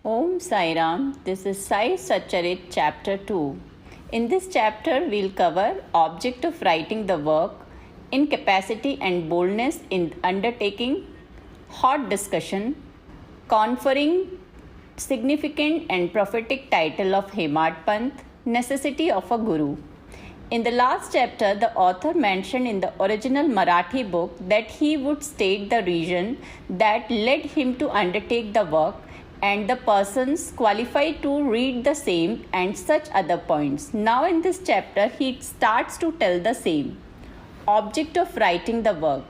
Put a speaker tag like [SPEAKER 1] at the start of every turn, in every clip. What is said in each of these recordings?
[SPEAKER 1] Om Sai Ram. This is Sai Satcharitra chapter 2. In this chapter, we'll cover object of writing the work, incapacity and boldness in undertaking, hot discussion, conferring significant and prophetic title of Hemad Panth, necessity of a guru. In the last chapter, the author mentioned in the original Marathi book that he would state the reason that led him to undertake the work and the persons qualified to read the same and such other points. Now in this chapter, he starts to tell the same. Object of writing the work.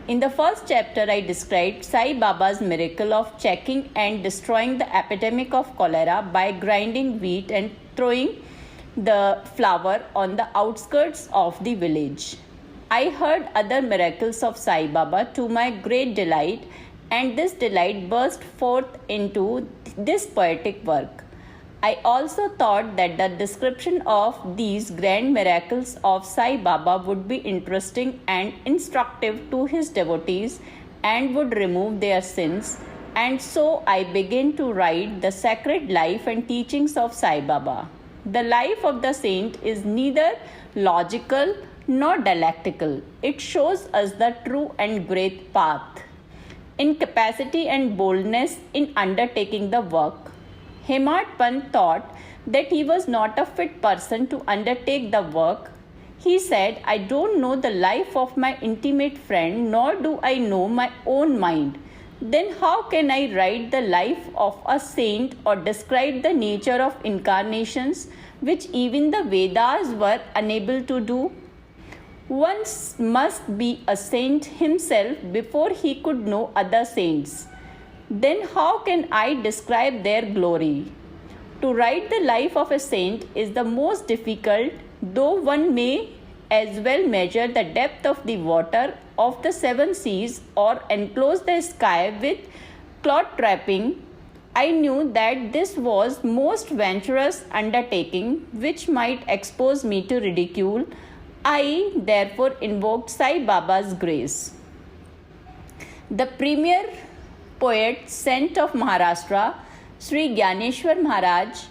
[SPEAKER 1] In the first chapter, I described Sai Baba's miracle of checking and destroying the epidemic of cholera by grinding wheat and throwing the flour on the outskirts of the village. I heard other miracles of Sai Baba to my great delight, and this delight burst forth into this poetic work. I also thought that the description of these grand miracles of Sai Baba would be interesting and instructive to his devotees and would remove their sins, and so I began to write the sacred life and teachings of Sai Baba. The life of the saint is neither logical nor dialectical. It shows us the true and great path. Incapacity and boldness in undertaking the work. Hemad Panth thought that he was not a fit person to undertake the work. He said, I don't know the life of my intimate friend, nor do I know my own mind. Then how can I write the life of a saint or describe the nature of incarnations, which even the Vedas were unable to do? One must be a saint himself before he could know other saints. Then how can I describe their glory? To write the life of a saint is the most difficult, though one may as well measure the depth of the water of the seven seas or enclose the sky with cloud trapping. I knew that this was most venturous undertaking which might expose me to ridicule. I therefore invoked Sai Baba's grace. The premier poet saint of Maharashtra, Shri Gyaneshwar Maharaj,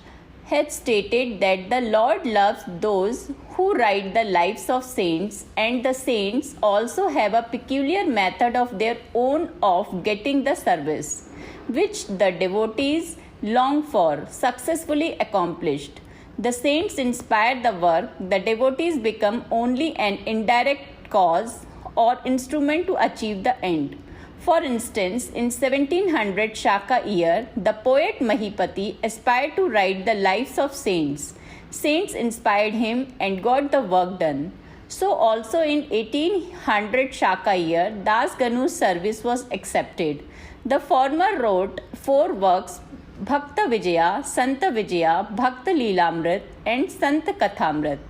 [SPEAKER 1] had stated that the Lord loves those who write the lives of saints, and the saints also have a peculiar method of their own of getting the service, which the devotees long for, successfully accomplished. The saints inspire the work, the devotees become only an indirect cause or instrument to achieve the end. For instance, in 1700 Shaka year, the poet Mahipati aspired to write the lives of saints. Saints inspired him and got the work done. So also in 1800 Shaka year, Das Ganu's service was accepted. The former wrote 4 works, Bhakta Vijaya, Santa Vijaya, Bhakta Leelamrit and Santa Kathamrit,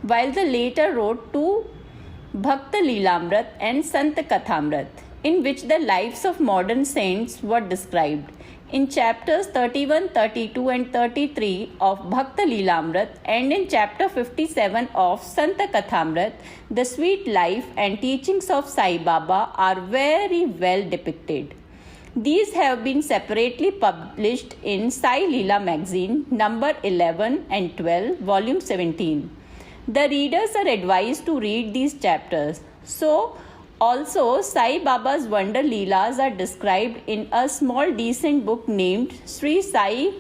[SPEAKER 1] while the later wrote 2 Bhakta Leelamrit and Santa Kathamrit, in which the lives of modern saints were described. In chapters 31, 32 and 33 of Bhakta Leelamrit and in chapter 57 of Santa Kathamrit, the sweet life and teachings of Sai Baba are very well depicted. These have been separately published in Sai Leela magazine, number 11 and 12, volume 17. The readers are advised to read these chapters. So, also Sai Baba's wonder Leelas are described in a small decent book named Sri Sai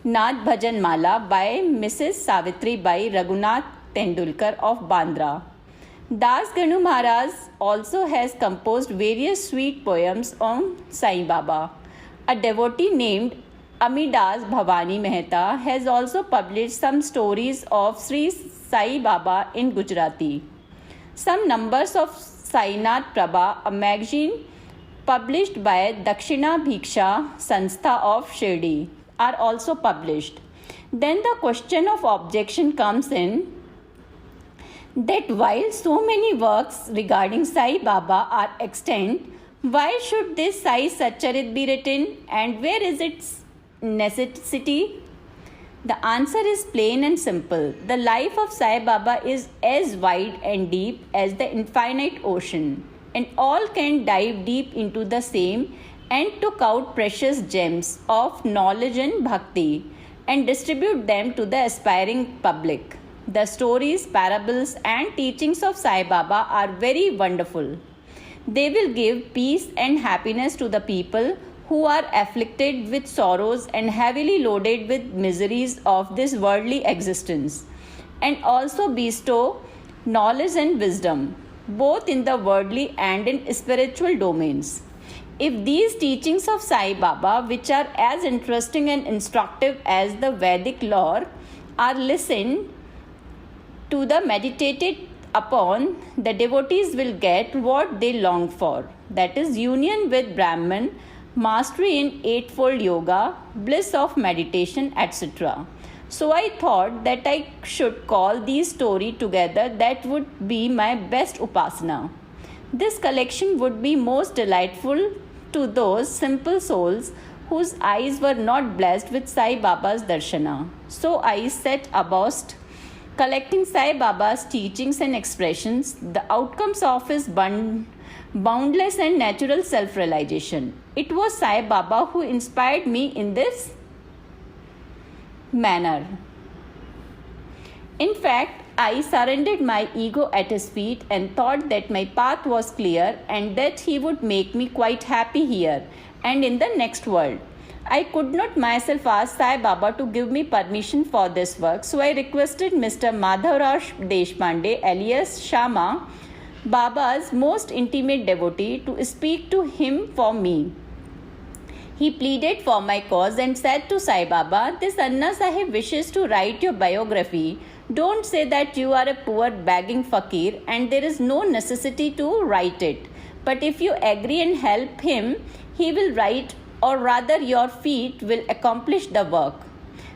[SPEAKER 1] Nath Bhajan Mala by Mrs. Savitri Bai Raghunath Tendulkar of Bandra. Das Ganu Maharaj also has composed various sweet poems on Sai Baba. A devotee named Amidas Bhavani Mehta has also published some stories of Sri Sai Baba in Gujarati. Some numbers of Sainath Prabha, a magazine published by Dakshina Bhiksha Sanstha of Shri, are also published. Then the question of objection comes in that while so many works regarding Sai Baba are extant, why should this Sai Satcharitra be written, and where is its necessity? The answer is plain and simple. The life of Sai Baba is as wide and deep as the infinite ocean, and all can dive deep into the same and took out precious gems of knowledge and bhakti and distribute them to the aspiring public. The stories, parables, and teachings of Sai Baba are very wonderful. They will give peace and happiness to the people who are afflicted with sorrows and heavily loaded with miseries of this worldly existence, and also bestow knowledge and wisdom, both in the worldly and in spiritual domains. If these teachings of Sai Baba, which are as interesting and instructive as the Vedic lore, are listened to the meditated upon, the devotees will get what they long for, that is, union with Brahman, mastery in Eightfold Yoga, bliss of meditation, etc. So I thought that I should call these stories together. That would be my best upasana. This collection would be most delightful to those simple souls whose eyes were not blessed with Sai Baba's darshana. So I set about collecting Sai Baba's teachings and expressions, the outcomes of his boundless and natural self-realization. It was Sai Baba who inspired me in this manner. In fact, I surrendered my ego at his feet and thought that my path was clear and that he would make me quite happy here and in the next world. I could not myself ask Sai Baba to give me permission for this work, so I requested Mr. Madhavraj Deshpande, alias Shama, Baba's most intimate devotee, to speak to him for me. He pleaded for my cause and said to Sai Baba, "This Anna Sahib wishes to write your biography. Don't say that you are a poor begging fakir and there is no necessity to write it. But if you agree and help him, he will write, or rather your feet will accomplish the work.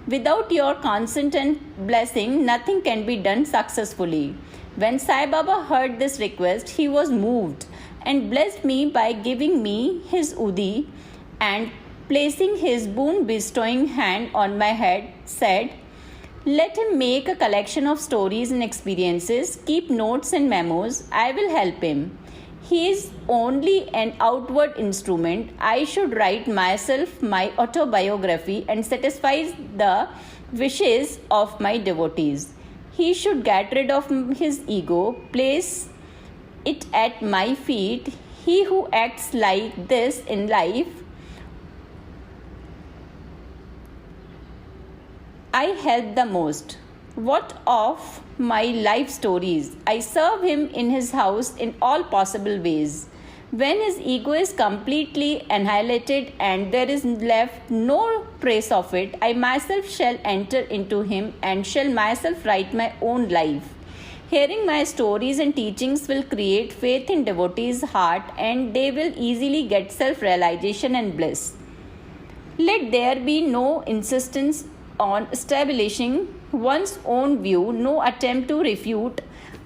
[SPEAKER 1] Without your consent and blessing, nothing can be done successfully." When Sai Baba heard this request, he was moved and blessed me by giving me his udi, and placing his boon bestowing hand on my head, said, "Let him make a collection of stories and experiences, keep notes and memos. I will help him. He is only an outward instrument. I should write myself my autobiography and satisfy the wishes of my devotees. He should get rid of his ego, place it at my feet. He who acts like this in life, I help the most. What of my life stories? I serve him in his house in all possible ways. When his ego is completely annihilated and there is left no trace of it, I myself shall enter into him and shall myself write my own life. Hearing my stories and teachings will create faith in devotees' heart, and they will easily get self-realization and bliss. Let there be no insistence on establishing one's own view, no attempt to refute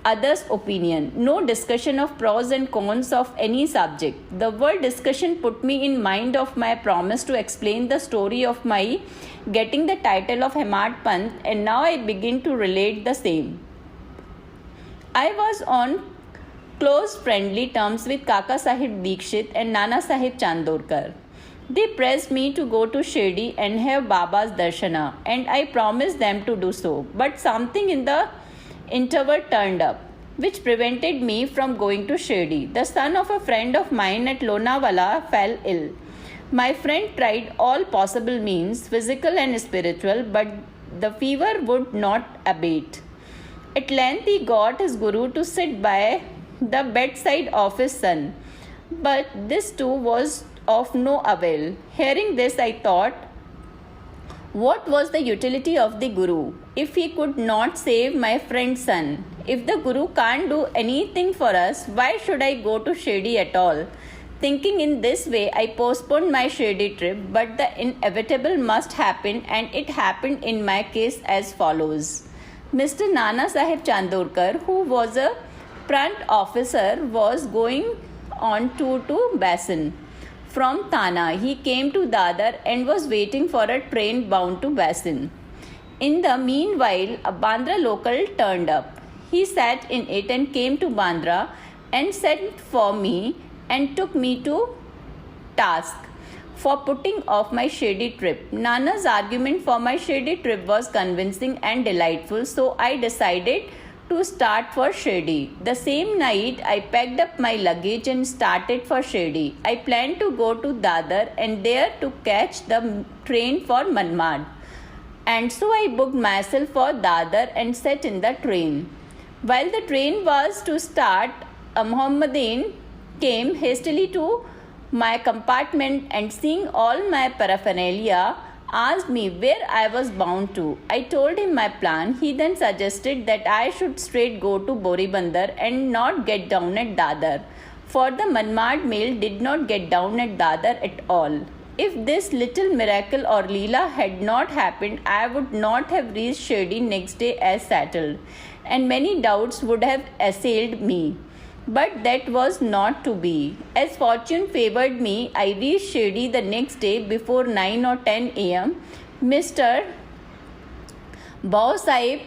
[SPEAKER 1] others' opinion, no discussion of pros and cons of any subject. The word discussion put me in mind of my promise to explain the story of my getting the title of Hemad Panth, and now I begin to relate the same. I was on close friendly terms with Kaka Sahib Dikshit and Nana Sahib Chandorkar. They pressed me to go to Shri and have Baba's darshana, and I promised them to do so. But something in the interval turned up, which prevented me from going to Shri. The son of a friend of mine at Lonavala fell ill. My friend tried all possible means, physical and spiritual, but the fever would not abate. At length he got his guru to sit by the bedside of his son, but this too was of no avail. Hearing this, I thought, what was the utility of the guru if he could not save my friend's son? If the guru can't do anything for us, why should I go to Shri at all? Thinking in this way, I postponed my Shri trip, but the inevitable must happen, and it happened in my case as follows. Mr. Nana Sahib Chandorkar, who was a front officer, was going on tour to Basin. From Thana, he came to Dadar and was waiting for a train bound to Basin. In the meanwhile, a Bandra local turned up. He sat in it and came to Bandra and sent for me and took me to task. for putting off my Shri trip. Nana's argument for my Shri trip was convincing and delightful, so I decided to start for Shri. The same night, I packed up my luggage and started for Shri. I planned to go to Dadar and there to catch the train for Manmad. And so I booked myself for Dadar and sat in the train. While the train was to start, a Mohammedan came hastily to my compartment and, seeing all my paraphernalia, asked me where I was bound to. I told him my plan. He then suggested that I should straight go to Boribandar and not get down at Dadar, for the Manmad mail did not get down at Dadar at all. If this little miracle or Leela had not happened, I would not have reached Shri next day as settled, and many doubts would have assailed me. But that was not to be. As fortune favoured me, I reached Shri the next day before 9 or 10 a.m. Mr. Bao Sahib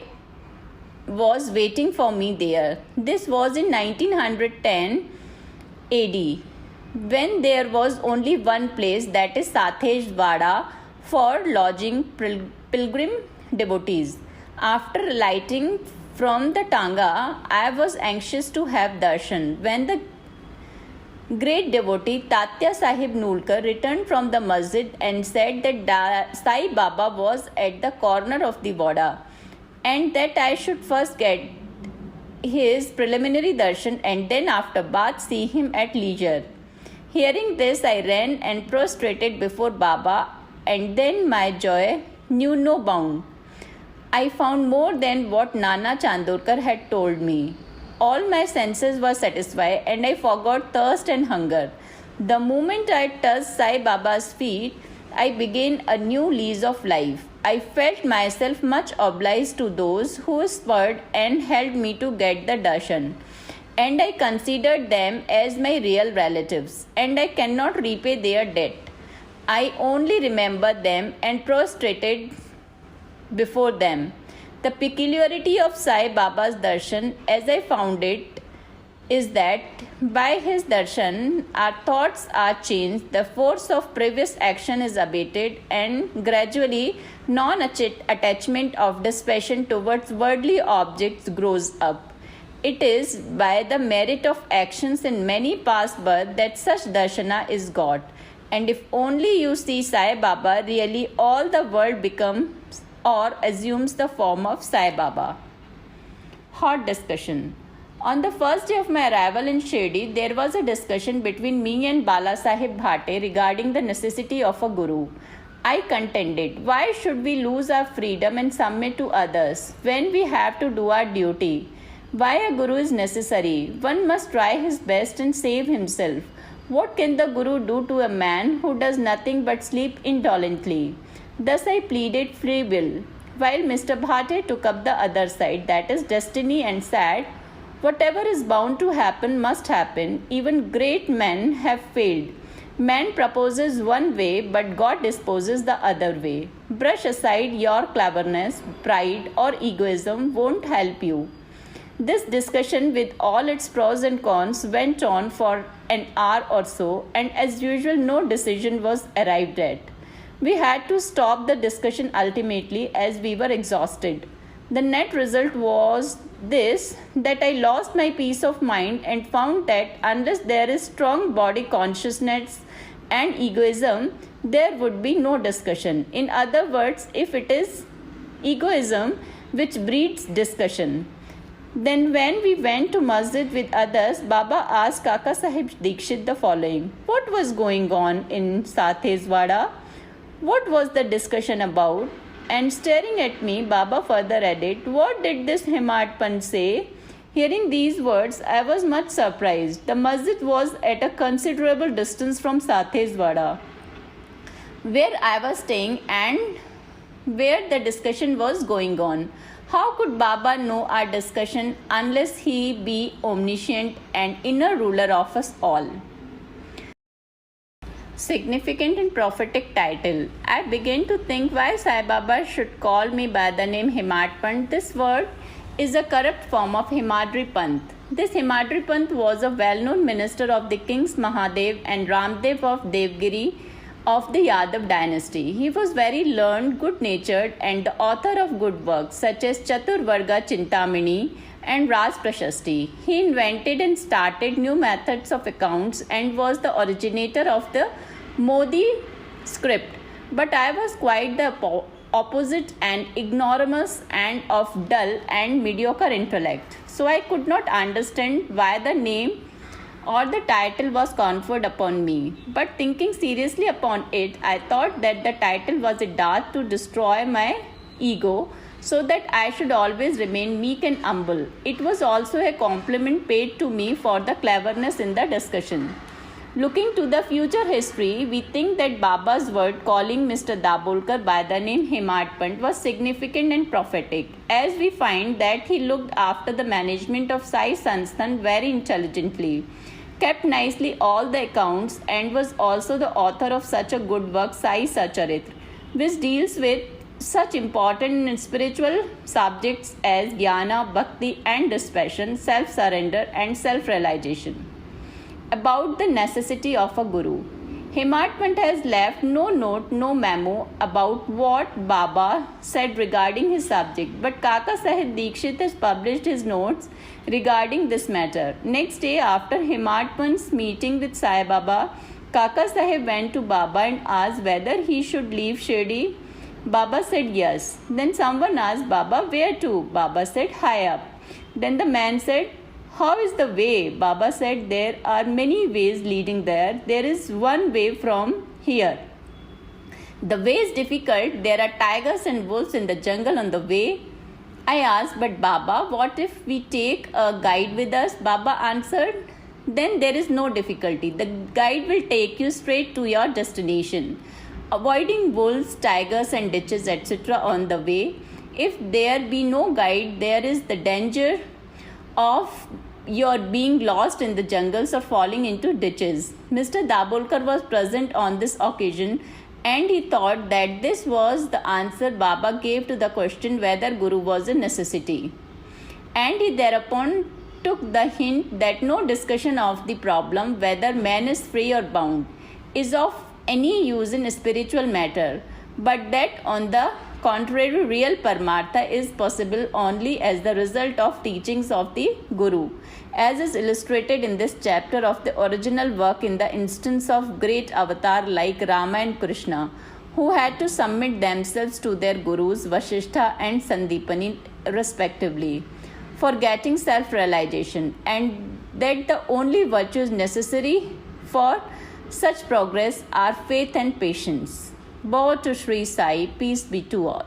[SPEAKER 1] was waiting for me there. This was in 1910 AD, when there was only one place, that is Sathejwada, for lodging pilgrim devotees. After alighting from the Tanga, I was anxious to have darshan. When the great devotee Tatya Sahib Nulkar returned from the masjid and said that Sai Baba was at the corner of the Wada and that I should first get his preliminary darshan and then after bath see him at leisure. Hearing this, I ran and prostrated before Baba, and then my joy knew no bound. I found more than what Nana Chandorkar had told me. All my senses were satisfied and I forgot thirst and hunger. The moment I touched Sai Baba's feet, I began a new lease of life. I felt myself much obliged to those who spurred and helped me to get the darshan, and I considered them as my real relatives, and I cannot repay their debt. I only remember them and prostrated before them. The peculiarity of Sai Baba's darshan, as I found it, is that by his darshan our thoughts are changed, the force of previous action is abated, and gradually non-attachment of dispassion towards worldly objects grows up. It is by the merit of actions in many past births that such darshana is got. And if only you see Sai Baba, really all the world becomes or assumes the form of Sai Baba. Hot discussion. On the first day of my arrival in Shri, there was a discussion between me and Bala Sahib Bhate regarding the necessity of a guru. I contended, why should we lose our freedom and submit to others when we have to do our duty? Why a guru is necessary? One must try his best and save himself. What can the guru do to a man who does nothing but sleep indolently? Thus I pleaded free will, while Mr. Bhate took up the other side, that is destiny, and said, whatever is bound to happen must happen. Even great men have failed. Man proposes one way, but God disposes the other way. Brush aside your cleverness, pride, or egoism won't help you. This discussion, with all its pros and cons, went on for an hour or so, and as usual, no decision was arrived at. We had to stop the discussion ultimately as we were exhausted. The net result was this, that I lost my peace of mind and found that unless there is strong body consciousness and egoism, there would be no discussion. In other words, if it is egoism which breeds discussion. Then when we went to masjid with others, Baba asked Kaka Sahib Dikshit the following. What was going on in Sathejwada? What was the discussion about? And staring at me, Baba further added, what did this Himatpan say? Hearing these words, I was much surprised. The masjid was at a considerable distance from Sathejwada, where I was staying and where the discussion was going on. How could Baba know our discussion unless he be omniscient and inner ruler of us all? Significant and prophetic title. I began to think why Sai Baba should call me by the name Himatpan. This word is a corrupt form of Himadri Panth. This Himadri Panth was a well-known minister of the kings Mahadev and Ramdev of Devgiri, of the Yadav dynasty. He was very learned, good-natured, and the author of good works such as Chaturvarga Chintamani and Raj Prashasti. He invented and started new methods of accounts and was the originator of the Modi script. But I was quite the opposite and ignoramus and of dull and mediocre intellect. So I could not understand why the name or the title was conferred upon me. But thinking seriously upon it, I thought that the title was a dart to destroy my ego, so that I should always remain meek and humble. It was also a compliment paid to me for the cleverness in the discussion. Looking to the future history, we think that Baba's word calling Mr. Dabolkar by the name Hematpant was significant and prophetic, as we find that he looked after the management of Sai Sansthan very intelligently, kept nicely all the accounts, and was also the author of such a good work, Sai Satcharitra, which deals with such important and spiritual subjects as jnana, bhakti and dispassion, self-surrender and self-realization. About the necessity of a guru, Hematpant has left no note, no memo about what Baba said regarding his subject, but Kaka Sahib Dikshit has published his notes regarding this matter. Next day, after Hematpant's meeting with Sai Baba, Kaka Sahib went to Baba and asked whether he should leave Shri. Baba said yes. Then someone asked Baba, where to? Baba said, high up. Then the man said, how is the way? Baba said, there are many ways leading there. There is one way from here. The way is difficult. There are tigers and wolves in the jungle on the way. I asked, but Baba, what if we take a guide with us? Baba answered, then there is no difficulty. The guide will take you straight to your destination. Avoiding wolves, tigers and ditches etc. on the way. If there be no guide, there is the danger of your being lost in the jungles or falling into ditches. Mr. Dabolkar was present on this occasion, and he thought that this was the answer Baba gave to the question whether Guru was a necessity. And he thereupon took the hint that no discussion of the problem whether man is free or bound is of any use in spiritual matter, but that on the contrary, real Paramartha is possible only as the result of teachings of the Guru, as is illustrated in this chapter of the original work in the instance of great avatar like Rama and Krishna, who had to submit themselves to their Gurus Vasishtha and Sandipani respectively, for getting self-realization, and that the only virtues necessary for such progress are faith and patience. Bow to Shri Sai, peace be to all.